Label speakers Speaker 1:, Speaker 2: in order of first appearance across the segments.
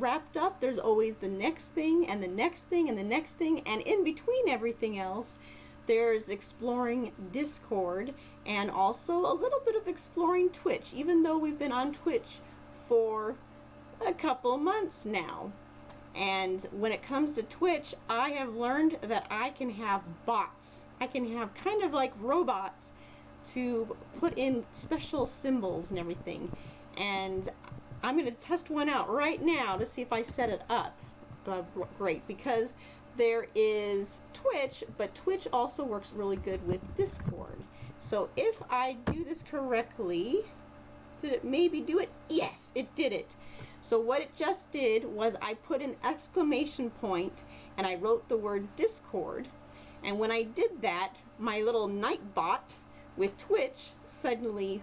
Speaker 1: wrapped up, there's always the next thing and the next thing and the next thing, and in between everything else, there's exploring Discord and also a little bit of exploring Twitch, even though we've been on Twitch for a couple months now. And when it comes to Twitch, I have learned that I can have bots. I can have kind of like robots to put in special symbols and everything. And I'm going to test one out right now to see if I set it up great, because there is Twitch, but Twitch also works really good with Discord. So if I do this correctly, did it maybe do it? Yes, it did it. So what it just did was I put an exclamation point and I wrote the word Discord. And when I did that, my little Nightbot with Twitch suddenly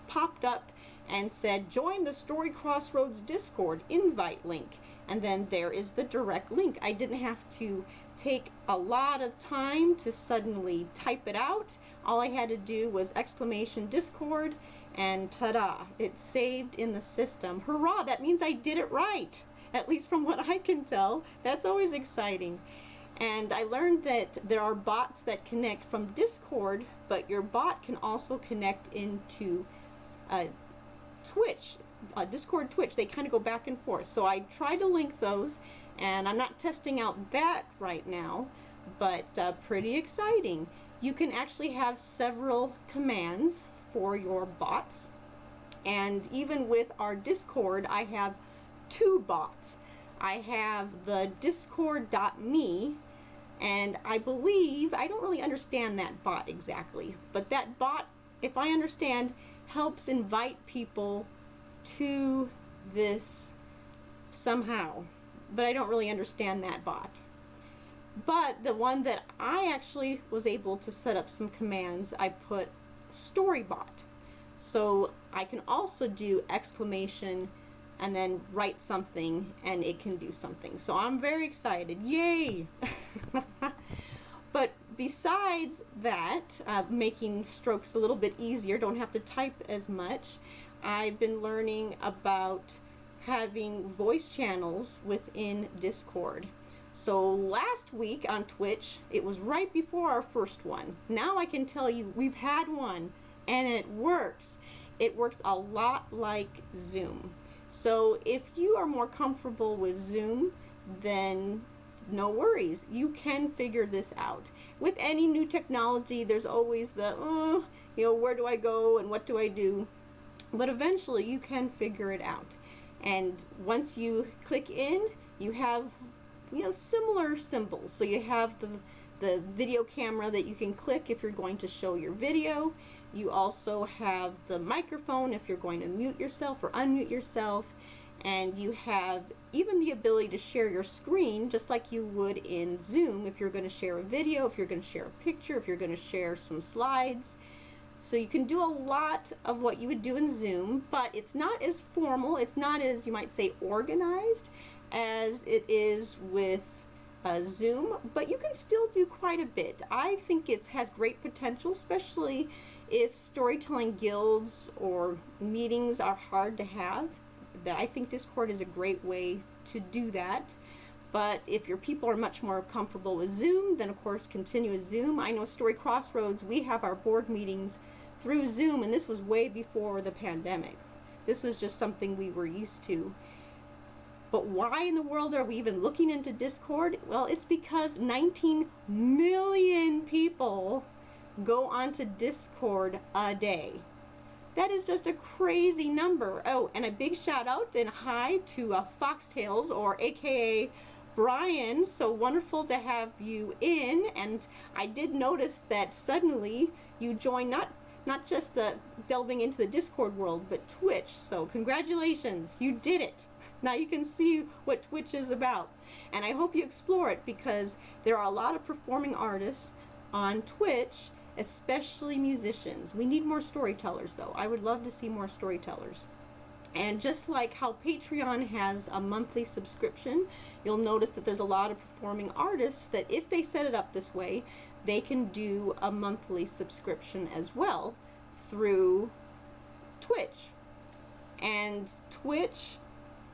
Speaker 1: popped up and said, join the Story Crossroads Discord invite link. And then there is the direct link. I didn't have to take a lot of time to suddenly type it out. All I had to do was exclamation Discord, and ta-da, it's saved in the system. Hurrah, that means I did it right, at least from what I can tell. That's always exciting. And I learned that there are bots that connect from Discord, but your bot can also connect into Twitch, Discord, Twitch. They kind of go back and forth. So I tried to link those, and I'm not testing out that right now, but pretty exciting. You can actually have several commands for your bots, and even with our Discord, I have 2 bots. I have the discord.me, and I believe, I don't really understand that bot exactly, but that bot, if I understand, helps invite people to this somehow, but I don't really understand that bot. But the one that I actually was able to set up some commands, I put Storybot. So I can also do exclamation and then write something and it can do something. So I'm very excited. Yay! But besides that, making strokes a little bit easier, don't have to type as much, I've been learning about having voice channels within Discord. So last week on Twitch, it was right before our first one. Now I can tell you we've had one and it works. It works a lot like Zoom. So if you are more comfortable with Zoom, then no worries. You can figure this out. With any new technology, there's always the, where do I go and what do I do? But eventually you can figure it out. And once you click in, you have similar symbols. So you have the video camera that you can click if you're going to show your video. You also have the microphone if you're going to mute yourself or unmute yourself. And you have even the ability to share your screen just like you would in Zoom if you're going to share a video, if you're going to share a picture, if you're going to share some slides. So you can do a lot of what you would do in Zoom, but it's not as formal, it's not as, you might say, organized as it is with Zoom, but you can still do quite a bit. I think it has great potential, especially if storytelling guilds or meetings are hard to have. I think Discord is a great way to do that. But if your people are much more comfortable with Zoom, then of course continue with Zoom. I know Story Crossroads, we have our board meetings through Zoom, and this was way before the pandemic. This was just something we were used to. But why in the world are we even looking into Discord? Well, it's because 19 million people go onto Discord a day. That is just a crazy number. Oh, and a big shout out and hi to Foxtails, or AKA Brian. So wonderful to have you in. And I did notice that suddenly you joined not just the delving into the Discord world, but Twitch. So congratulations, you did it. Now you can see what Twitch is about. And I hope you explore it, because there are a lot of performing artists on Twitch, especially musicians. We need more storytellers though. I would love to see more storytellers. And just like how Patreon has a monthly subscription, you'll notice that there's a lot of performing artists that if they set it up this way, they can do a monthly subscription as well through Twitch. And Twitch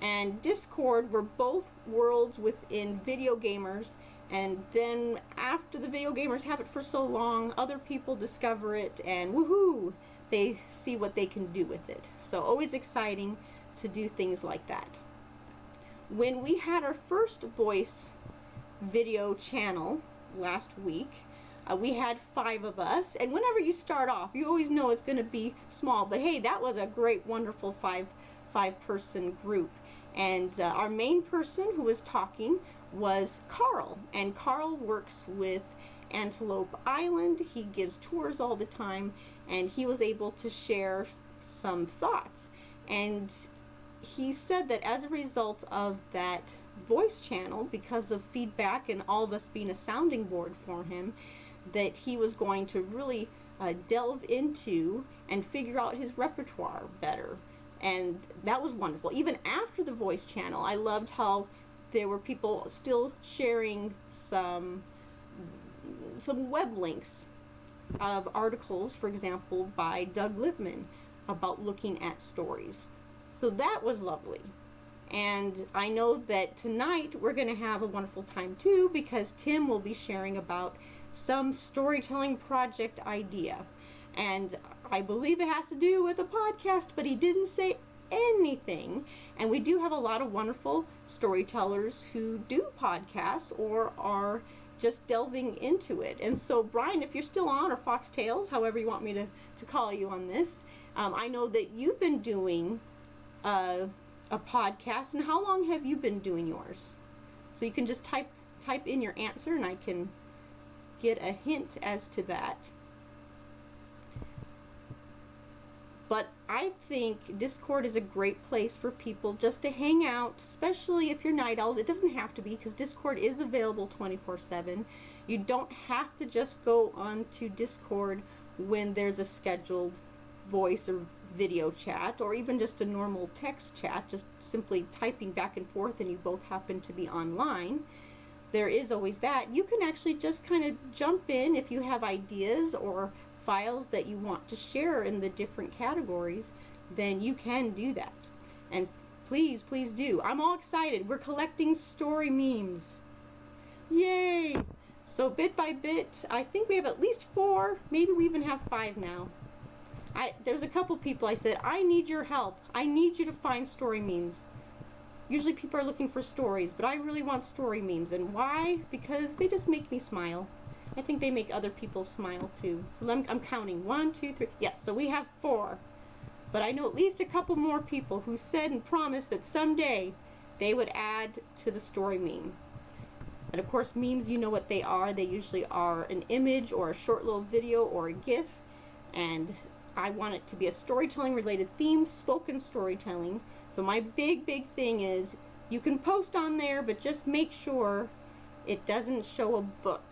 Speaker 1: and Discord were both worlds within video gamers. And then after the video gamers have it for so long, other people discover it and woohoo, they see what they can do with it. So always exciting to do things like that. When we had our first voice video channel last week, we had 5 of us, and whenever you start off, you always know it's going to be small, but hey, that was a great, wonderful five-person group. And our main person who was talking was Carl, and Carl works with Antelope Island. He gives tours all the time, and he was able to share some thoughts. And he said that as a result of that voice channel, because of feedback and all of us being a sounding board for him, that he was going to really delve into and figure out his repertoire better. And that was wonderful. Even after the voice channel, I loved how there were people still sharing some web links of articles, for example, by Doug Lipman about looking at stories. So that was lovely. And I know that tonight we're going to have a wonderful time too, because Tim will be sharing about some storytelling project idea. And I believe it has to do with a podcast, but he didn't say anything. And we do have a lot of wonderful storytellers who do podcasts or are just delving into it. And so, Brian, if you're still on, or Foxtails, however you want me to call you on this, I know that you've been doing a podcast. And how long have you been doing yours? So you can just type in your answer and I can get a hint as to that. But I think Discord is a great place for people just to hang out, especially if you're night owls. It doesn't have to be, because Discord is available 24/7. You don't have to just go onto Discord when there's a scheduled voice or video chat, or even just a normal text chat, just simply typing back and forth and you both happen to be online. There is always that. You can actually just kind of jump in if you have ideas or files that you want to share in the different categories, then you can do that. And please do. I'm all excited. We're collecting story memes. Yay! So bit by bit, I think we have at least 4, maybe we even have 5 now. There's a couple people I said, I need your help. I need you to find story memes. Usually people are looking for stories, but I really want story memes. And why? Because they just make me smile. I think they make other people smile too. So I'm counting 1, 2, 3. Yes, so we have 4. But I know at least a couple more people who said and promised that someday they would add to the story meme. And of course, memes, you know what they are. They usually are an image or a short little video or a GIF. And I want it to be a storytelling related theme, spoken storytelling. So my big thing is you can post on there, but just make sure it doesn't show a book,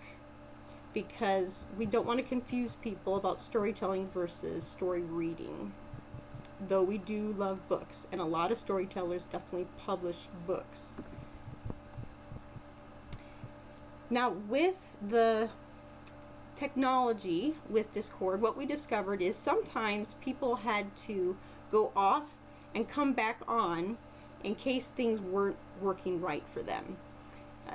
Speaker 1: because we don't want to confuse people about storytelling versus story reading. Though we do love books, and a lot of storytellers definitely publish books. Now, with the technology with Discord, what we discovered is sometimes people had to go off and come back on in case things weren't working right for them.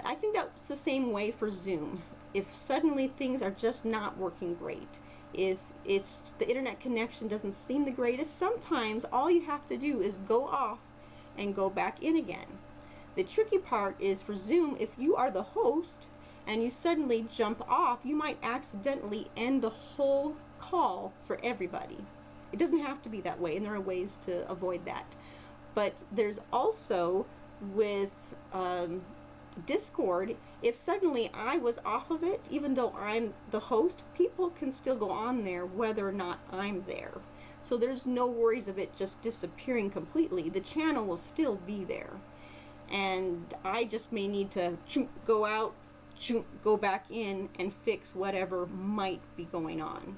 Speaker 1: I think that's the same way for Zoom. If suddenly things are just not working great, if the internet connection doesn't seem the greatest, sometimes all you have to do is go off and go back in again. The tricky part is for Zoom, if you are the host and you suddenly jump off, you might accidentally end the whole call for everybody. It doesn't have to be that way, and there are ways to avoid that. But there's also with Discord, if suddenly I was off of it, even though I'm the host, people can still go on there whether or not I'm there. So there's no worries of it just disappearing completely. The channel will still be there. And I just may need to go out, go back in, and fix whatever might be going on.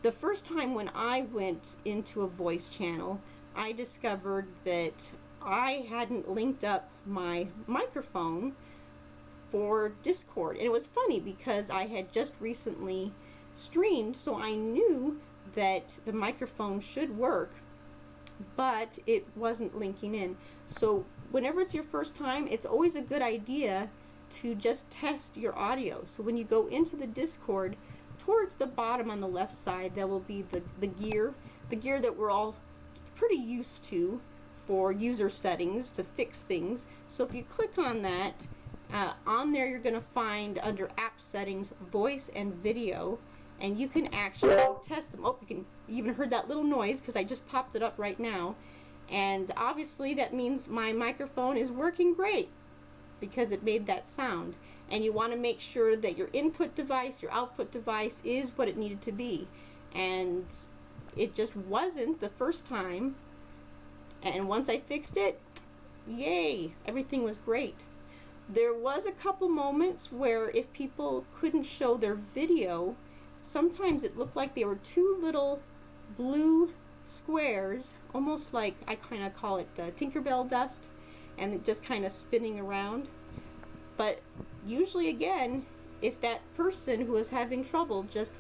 Speaker 1: The first time when I went into a voice channel, I discovered that I hadn't linked up my microphone for Discord. And it was funny because I had just recently streamed, so I knew that the microphone should work. but it wasn't linking in. So whenever it's your first time, it's always a good idea to just test your audio. So when you go into the Discord, towards the bottom on the left side, there will be the gear that we're all pretty used to for user settings to fix things. So if you click on that, on there you're going to find under app settings, voice and video, and you can actually test them. Oh, you even heard that little noise because I just popped it up right now. And obviously that means my microphone is working great because it made that sound. And you want to make sure that your input device, your output device is what it needed to be. And it just wasn't the first time. And once I fixed it, yay, everything was great. There was a couple moments where if people couldn't show their video, sometimes it looked like there were two little blue squares, almost like, I kind of call it Tinkerbell dust, and it just kind of spinning around. But usually, again, if that person who was having trouble just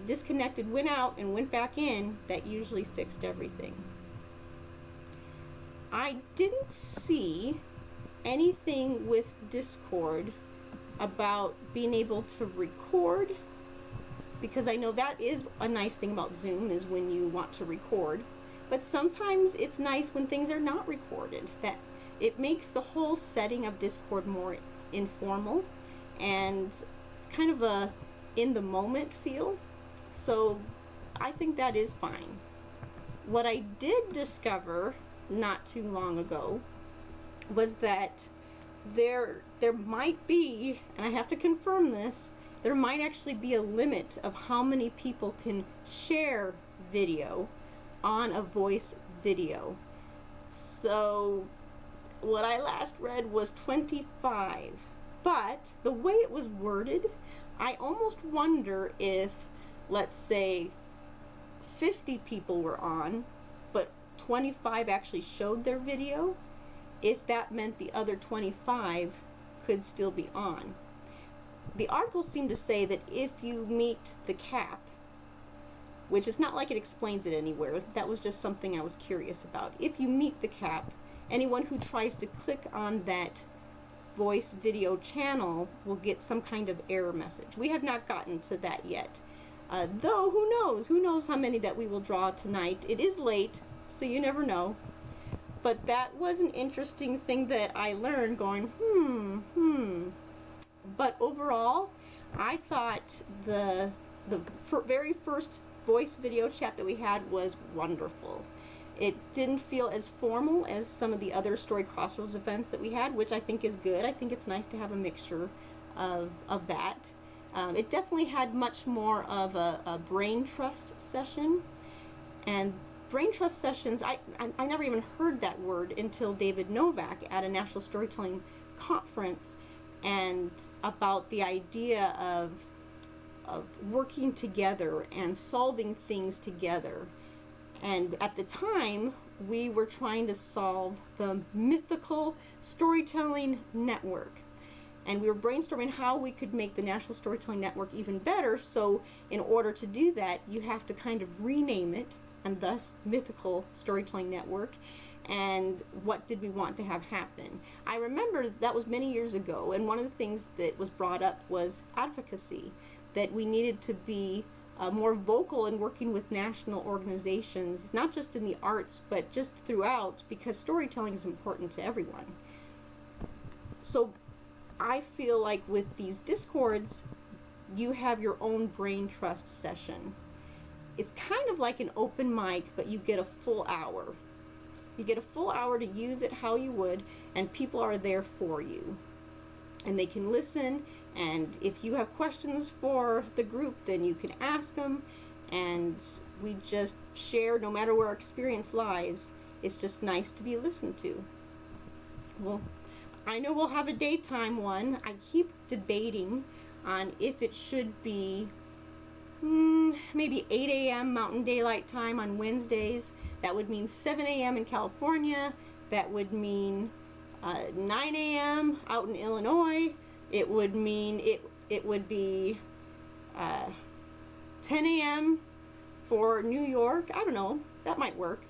Speaker 1: disconnected, went out and went back in, that usually fixed everything. I didn't see anything with Discord about being able to record, because I know that is a nice thing about Zoom, is when you want to record. But sometimes it's nice when things are not recorded. That it makes the whole setting of Discord more informal and kind of a in the moment feel. So I think that is fine. What I did discover not too long ago was that there might be, and I have to confirm this, there might actually be a limit of how many people can share video on a voice video. So what I last read was 25, but the way it was worded, I almost wonder if, let's say, 50 people were on, but 25 actually showed their video, if that meant the other 25 could still be on. The article seemed to say that if you meet the cap, which is not like it explains it anywhere, that was just something I was curious about. If you meet the cap, anyone who tries to click on that voice video channel will get some kind of error message. We have not gotten to that yet. Though, who knows how many that we will draw tonight. It is late, so you never know. But that was an interesting thing that I learned going, But overall, I thought the very first voice video chat that we had was wonderful. It didn't feel as formal as some of the other Story Crossroads events that we had, which I think is good. I think it's nice to have a mixture of that. It definitely had much more of a brain trust session. And brain trust sessions, I never even heard that word until David Novak at a National Storytelling Conference, and about the idea of working together and solving things together. And at the time, we were trying to solve the mythical storytelling network. And we were brainstorming how we could make the National Storytelling Network even better. So in order to do that, you have to kind of rename it, and thus Mythical Storytelling Network. And what did we want to have happen? I remember that was many years ago, and one of the things that was brought up was advocacy, that we needed to be more vocal in working with national organizations, not just in the arts, but just throughout, because storytelling is important to everyone. So I feel like with these Discords, you have your own brain trust session. It's kind of like an open mic, but you get a full hour. You get a full hour to use it how you would, and people are there for you. And they can listen, and if you have questions for the group, then you can ask them, and we just share no matter where our experience lies. It's just nice to be listened to. Well, I know we'll have a daytime one. I keep debating on if it should be maybe 8 a.m. Mountain Daylight Time on Wednesdays. That would mean 7 a.m. in California. That would mean 9 a.m. out in Illinois. It would mean it would be 10 a.m. for New York. I don't know. That might work.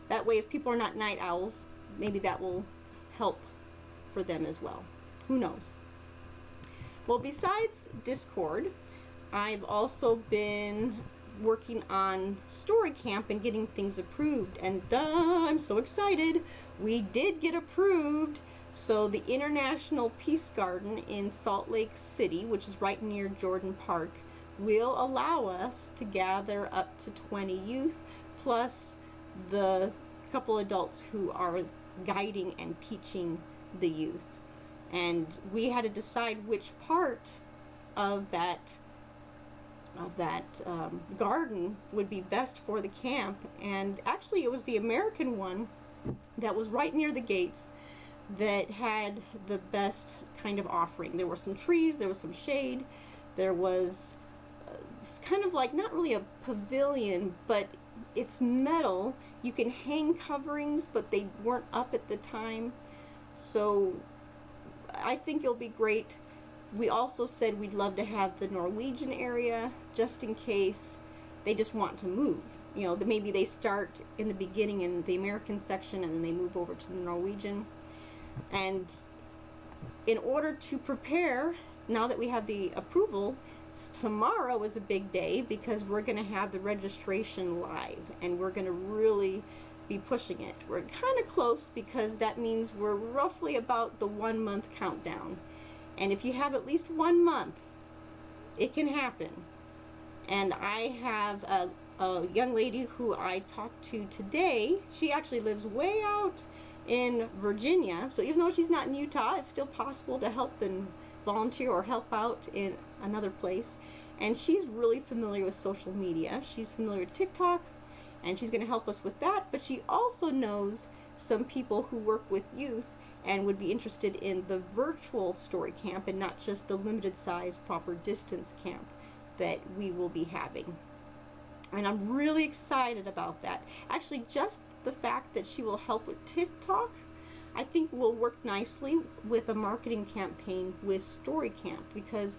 Speaker 1: That way, if people are not night owls, maybe that will help for them as well. Who knows? Well, besides Discord, I've also been working on Story Camp and getting things approved, and I'm so excited. We did get approved. So the International Peace Garden in Salt Lake City, which is right near Jordan Park, will allow us to gather up to 20 youth plus the couple adults who are guiding and teaching the youth. And we had to decide which part of that garden would be best for the camp. And actually it was the American one that was right near the gates that had the best kind of offering. There were some trees, there was some shade, there was it's kind of like not really a pavilion, but it's metal. You can hang coverings, but they weren't up at the time. So I think it'll be great. We also said we'd love to have the Norwegian area just in case they just want to move. You know, maybe they start in the beginning in the American section and then they move over to the Norwegian. And in order to prepare, now that we have the approval, tomorrow is a big day because we're going to have the registration live and we're going to really be pushing it. We're kind of close because that means we're roughly about the 1 month countdown. And if you have at least 1 month, it can happen. And I have a young lady who I talked to today. She actually lives way out in Virginia. So even though she's not in Utah, it's still possible to help and volunteer or help out in another place. And she's really familiar with social media. She's familiar with TikTok, and she's going to help us with that. But she also knows some people who work with youth and would be interested in the virtual story camp and not just the limited size proper distance camp that we will be having. And I'm really excited about that. Actually, just the fact that she will help with TikTok, I think will work nicely with a marketing campaign with Story Camp, because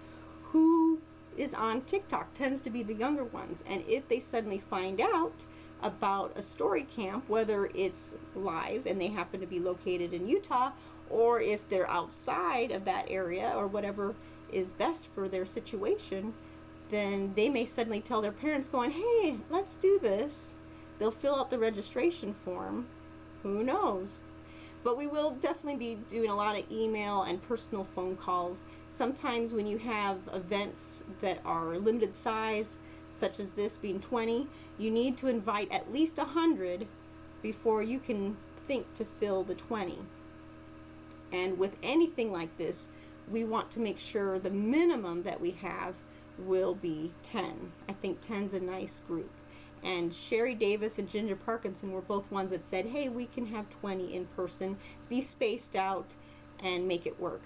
Speaker 1: who is on TikTok tends to be the younger ones. And if they suddenly find out about a story camp, whether it's live and they happen to be located in Utah, or if they're outside of that area or whatever is best for their situation, then they may suddenly tell their parents going, hey, let's do this. They'll fill out the registration form. Who knows? But we will definitely be doing a lot of email and personal phone calls. Sometimes when you have events that are limited size, such as this being 20, you need to invite at least 100 before you can think to fill the 20. And with anything like this, we want to make sure the minimum that we have will be 10. I think 10's a nice group. And Sherry Davis and Ginger Parkinson were both ones that said, hey, we can have 20 in person, to be spaced out and make it work.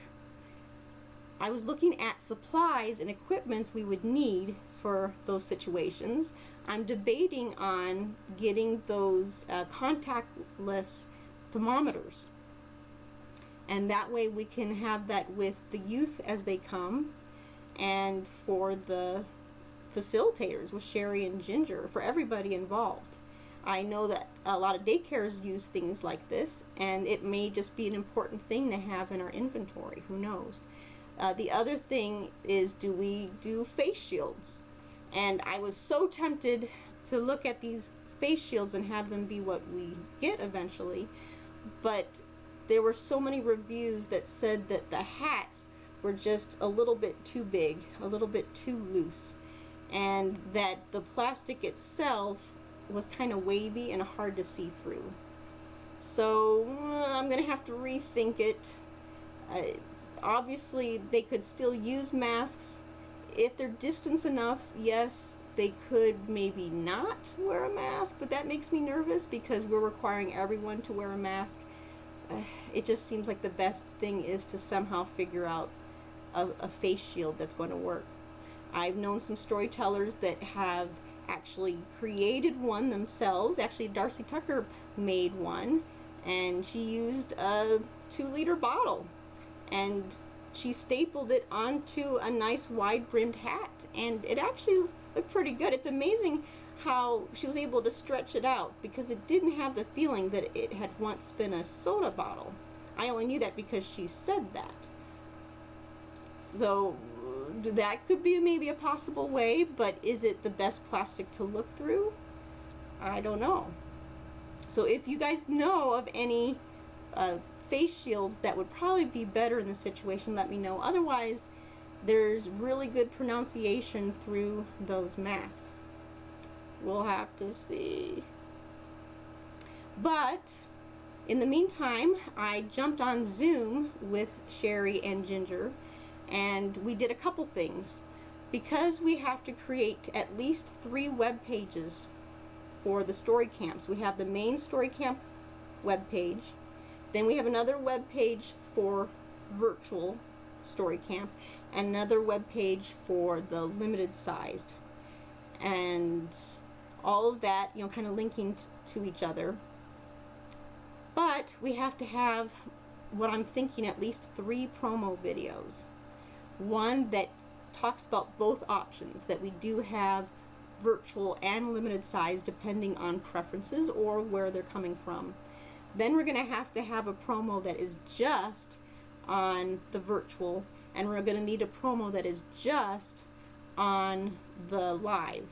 Speaker 1: I was looking at supplies and equipments we would need for those situations. I'm debating on getting those contactless thermometers. And that way we can have that with the youth as they come, and for the facilitators with Sherry and Ginger, for everybody involved. I know that a lot of daycares use things like this, and it may just be an important thing to have in our inventory. Who knows? The other thing is, do we do face shields? And I was so tempted to look at these face shields and have them be what we get eventually, but there were so many reviews that said that the hats were just a little bit too big, a little bit too loose, and that the plastic itself was kind of wavy and hard to see through. So I'm gonna have to rethink it. Obviously they could still use masks if they're distance enough. Yes, they could maybe not wear a mask, but that makes me nervous because we're requiring everyone to wear a mask. It just seems like the best thing is to somehow figure out a face shield that's going to work. I've known some storytellers that have actually created one themselves. Actually, Darcy Tucker made one, and she used a 2-liter bottle, and she stapled it onto a nice wide-brimmed hat, and it actually looked pretty good. It's amazing how she was able to stretch it out because it didn't have the feeling that it had once been a soda bottle. I only knew that because she said that. So that could be maybe a possible way, but is it the best plastic to look through? I don't know. So if you guys know of any face shields that would probably be better in the situation, let me know. Otherwise, there's really good pronunciation through those masks. We'll have to see. But in the meantime, I jumped on Zoom with Sherry and Ginger, and we did a couple things. Because we have to create at least 3 web pages for the story camps. We have the main story camp web page, then we have another web page for virtual story camp, and another web page for the limited sized, and all of that, you know, kind of linking to each other. But we have to have, what I'm thinking, at least 3 promo videos. One that talks about both options, that we do have virtual and limited size depending on preferences or where they're coming from. Then we're going to have a promo that is just on the virtual, and we're going to need a promo that is just on the live.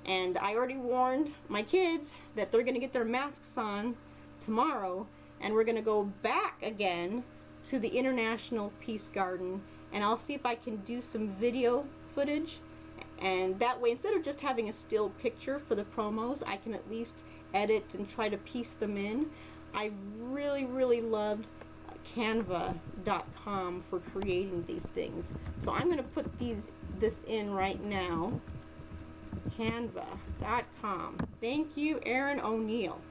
Speaker 1: And I already warned my kids that they're going to get their masks on tomorrow, and we're going to go back again to the International Peace Garden, and I'll see if I can do some video footage, and that way, instead of just having a still picture for the promos, I can at least edit and try to piece them in. I've really loved Canva.com for creating these things. So I'm going to put this in right now. Canva.com. Thank you, Erin O'Neill,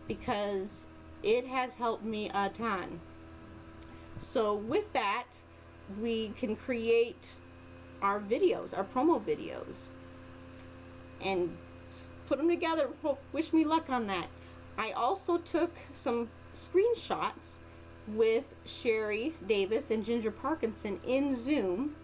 Speaker 1: because it has helped me a ton. So with that, we can create our videos, our promo videos, and put them together. Wish me luck on that. I also took some screenshots with Sherry Davis and Ginger Parkinson in Zoom,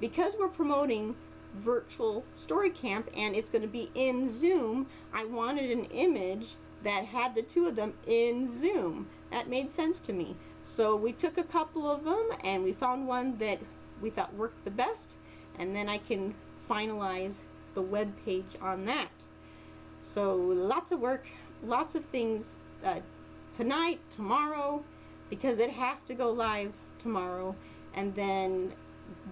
Speaker 1: because we're promoting virtual story camp and it's going to be in Zoom. I wanted an image that had the 2 of them in Zoom. That made sense to me. So we took a couple of them and we found one that we thought worked the best, and then I can finalize the web page on that. So lots of work, lots of things tonight, tomorrow, because it has to go live tomorrow, and then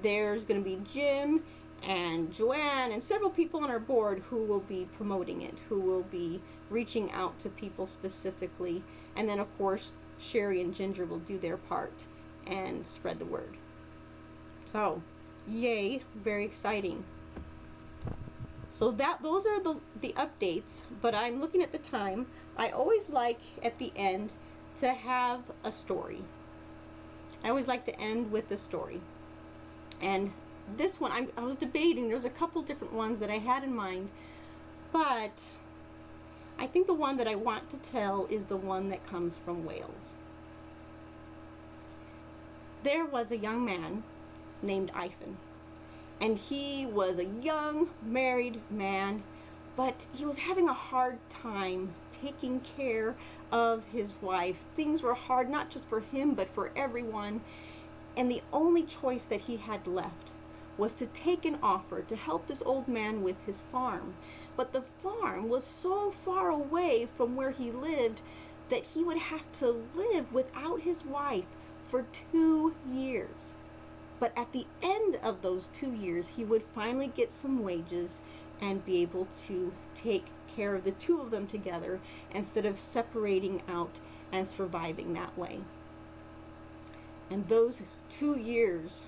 Speaker 1: there's going to be Jim and Joanne and several people on our board who will be promoting it, who will be reaching out to people specifically, and then of course Sherry and Ginger will do their part and spread the word. So yay, very exciting. So those are the updates, but I'm looking at the time. I always like at the end to have a story. I always like to end with a story. And this one, I was debating. There's a couple different ones that I had in mind, but I think the one that I want to tell is the one that comes from Wales. There was a young man named Ivan, and he was a young married man, but he was having a hard time taking care of his wife. Things were hard, not just for him, but for everyone, and the only choice that he had left was to take an offer to help this old man with his farm. But the farm was so far away from where he lived that he would have to live without his wife for 2 years. But at the end of those 2 years, he would finally get some wages and be able to take care of the 2 of them together instead of separating out and surviving that way. And those 2 years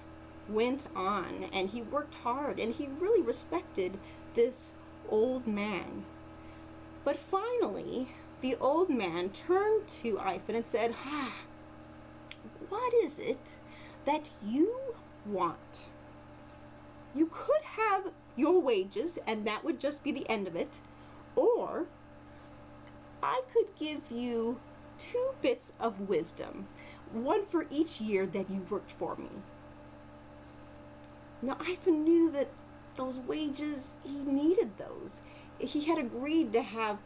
Speaker 1: went on, and he worked hard, and he really respected this old man. But finally, the old man turned to Ivan and said, what is it that you want? You could have your wages and that would just be the end of it, or I could give you 2 bits of wisdom, one for each year that you worked for me. Now Ivan knew that those wages, he needed those, he had agreed to have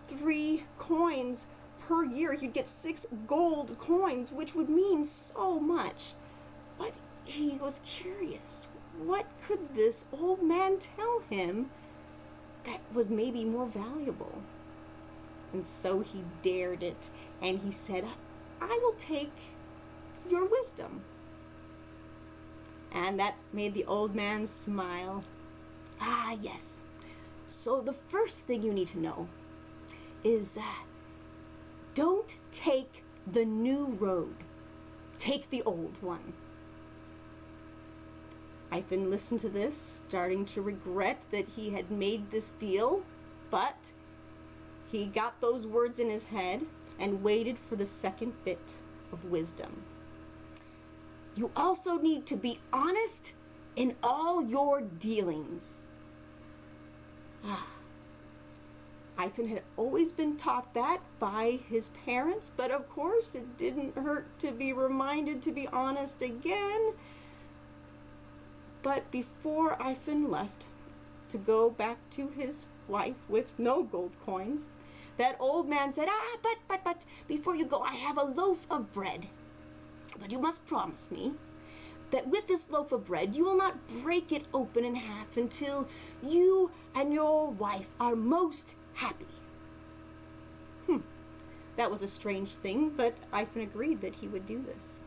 Speaker 1: 3 coins per year. He'd get 6 gold coins, which would mean so much. But he was curious. What could this old man tell him that was maybe more valuable? And so he dared it, and he said, I will take your wisdom. And that made the old man smile. Ah, yes. So the first thing you need to know is don't take the new road. Take the old one. Ivan listened to this, starting to regret that he had made this deal, but he got those words in his head and waited for the second bit of wisdom. You also need to be honest in all your dealings. Ivan had always been taught that by his parents, but of course it didn't hurt to be reminded to be honest again. But before Ivan left to go back to his wife with no gold coins, that old man said, but, before you go, I have a loaf of bread. But you must promise me that with this loaf of bread, you will not break it open in half until you and your wife are most happy. That was a strange thing, but Ivan agreed that he would do this.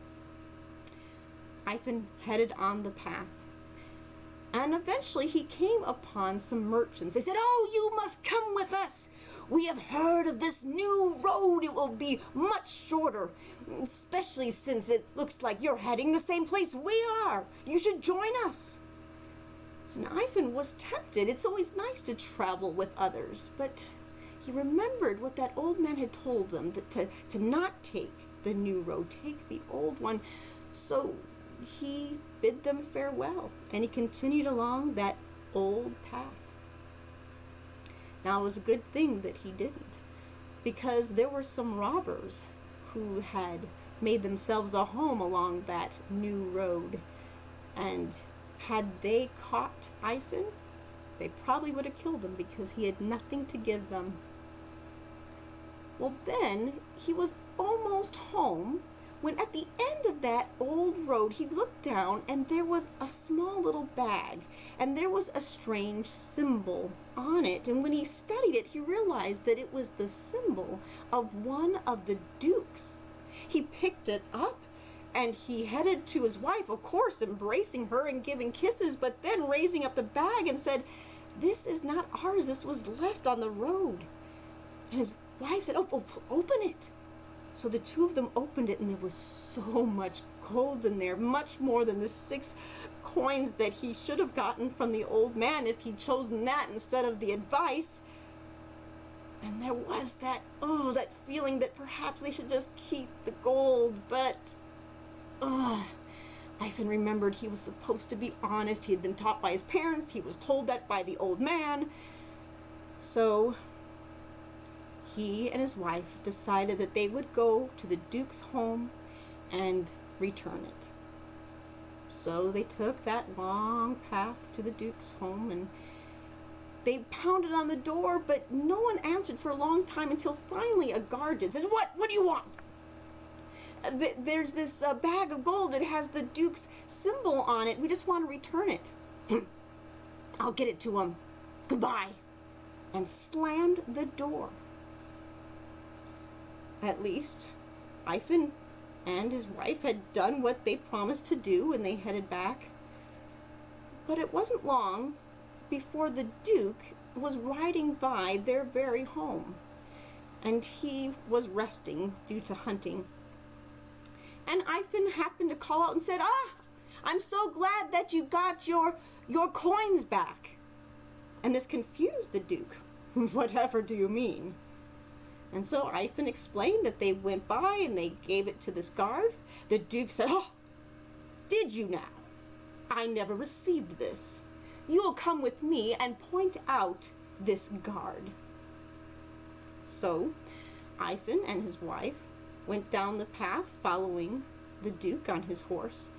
Speaker 1: Ivan headed on the path. And eventually he came upon some merchants. They said, oh, you must come with us. We have heard of this new road. It will be much shorter, especially since it looks like you're heading the same place we are. You should join us. And Ivan was tempted. It's always nice to travel with others, but he remembered what that old man had told him, that to not take the new road, take the old one. So he bid them farewell, and he continued along that old path. Now, it was a good thing that he didn't, because there were some robbers who had made themselves a home along that new road, and had they caught Ivan, they probably would have killed him because he had nothing to give them. Well, then he was almost home when at the end of that old road, he looked down and there was a small little bag, and there was a strange symbol on it. And when he studied it, he realized that it was the symbol of one of the dukes. He picked it up and he headed to his wife, of course, embracing her and giving kisses, but then raising up the bag and said, this is not ours, this was left on the road. And his wife said, oh, open it. So the two of them opened it, and there was so much gold in there, much more than the 6 coins that he should have gotten from the old man if he'd chosen that instead of the advice. And there was that feeling that perhaps they should just keep the gold, but Ivan remembered he was supposed to be honest. He had been taught by his parents. He was told that by the old man. So he and his wife decided that they would go to the Duke's home and return it. So they took that long path to the Duke's home, and they pounded on the door, but no one answered for a long time until finally a guard did. Says, what do you want? There's this bag of gold. It has the Duke's symbol on it. We just want to return it. I'll get it to him. Goodbye. And slammed the door. At least, Ivan and his wife had done what they promised to do, and they headed back. But it wasn't long before the Duke was riding by their very home, and he was resting due to hunting. And Ivan happened to call out and said, I'm so glad that you got your coins back. And this confused the Duke. Whatever do you mean? And so Ivan explained that they went by and they gave it to this guard. The Duke said, did you now? I never received this. You will come with me and point out this guard. So Ivan and his wife went down the path following the Duke on his horse,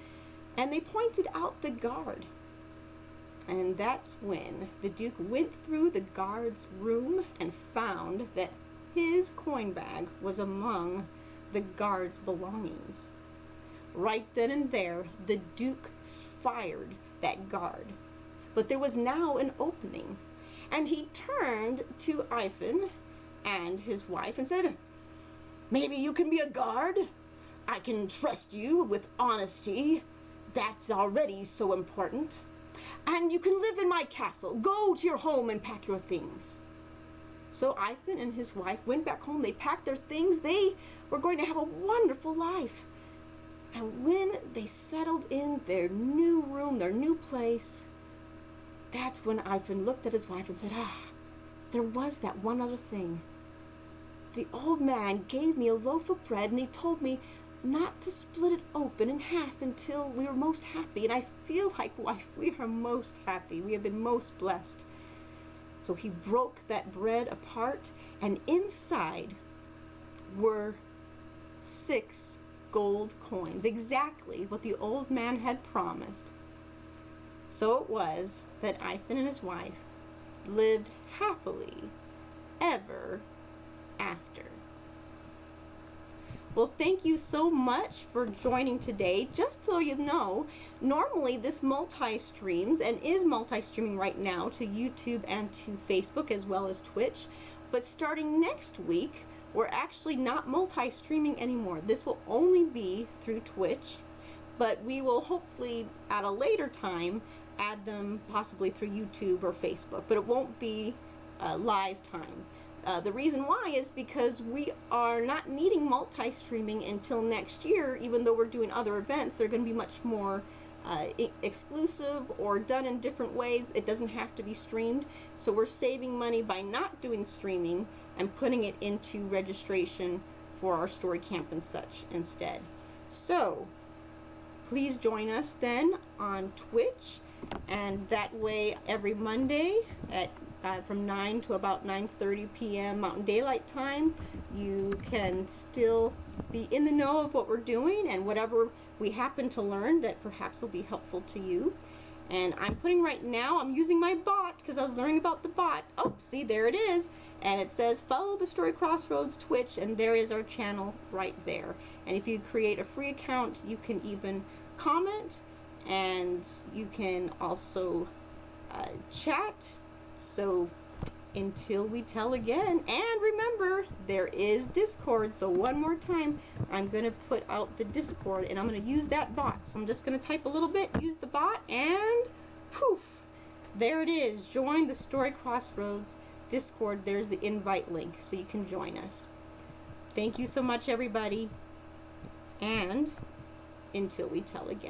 Speaker 1: and they pointed out the guard. And that's when the Duke went through the guard's room and found that his coin bag was among the guard's belongings. Right then and there, the Duke fired that guard. But there was now an opening, and he turned to Ivan and his wife and said, "Maybe you can be a guard? I can trust you with honesty. That's already so important. And you can live in my castle. Go to your home and pack your things." So Ivan and his wife went back home. They packed their things. They were going to have a wonderful life. And when they settled in their new room, their new place, that's when Ivan looked at his wife and said, there was that one other thing. The old man gave me a loaf of bread, and he told me not to split it open in half until we were most happy. And I feel like, wife, we are most happy. We have been most blessed. So he broke that bread apart, and inside were 6 gold coins, exactly what the old man had promised. So it was that Ivan and his wife lived happily ever after. Well, thank you so much for joining today. Just so you know, normally this multi-streams and is multi-streaming right now to YouTube and to Facebook as well as Twitch. But starting next week, we're actually not multi-streaming anymore. This will only be through Twitch, but we will hopefully at a later time add them possibly through YouTube or Facebook, but it won't be live time. The reason why is because we are not needing multi-streaming until next year. Even though we're doing other events, they're going to be much more exclusive or done in different ways. It doesn't have to be streamed. So we're saving money by not doing streaming and putting it into registration for our story camp and such instead. So please join us then on Twitch, and that way every Monday at from 9 to about 9:30 p.m. Mountain Daylight Time, you can still be in the know of what we're doing and whatever we happen to learn that perhaps will be helpful to you. And I'm putting right now, I'm using my bot because I was learning about the bot. Oh, see, there it is. And it says follow the Story Crossroads Twitch, and there is our channel right there. And if you create a free account, you can even comment, and you can also chat. So until we tell again, and remember, there is Discord. So one more time, I'm going to put out the Discord, and I'm going to use that bot. So I'm just going to type a little bit, use the bot, and poof, there it is. Join the Story Crossroads Discord. There's the invite link so you can join us. Thank you so much, everybody, and until we tell again.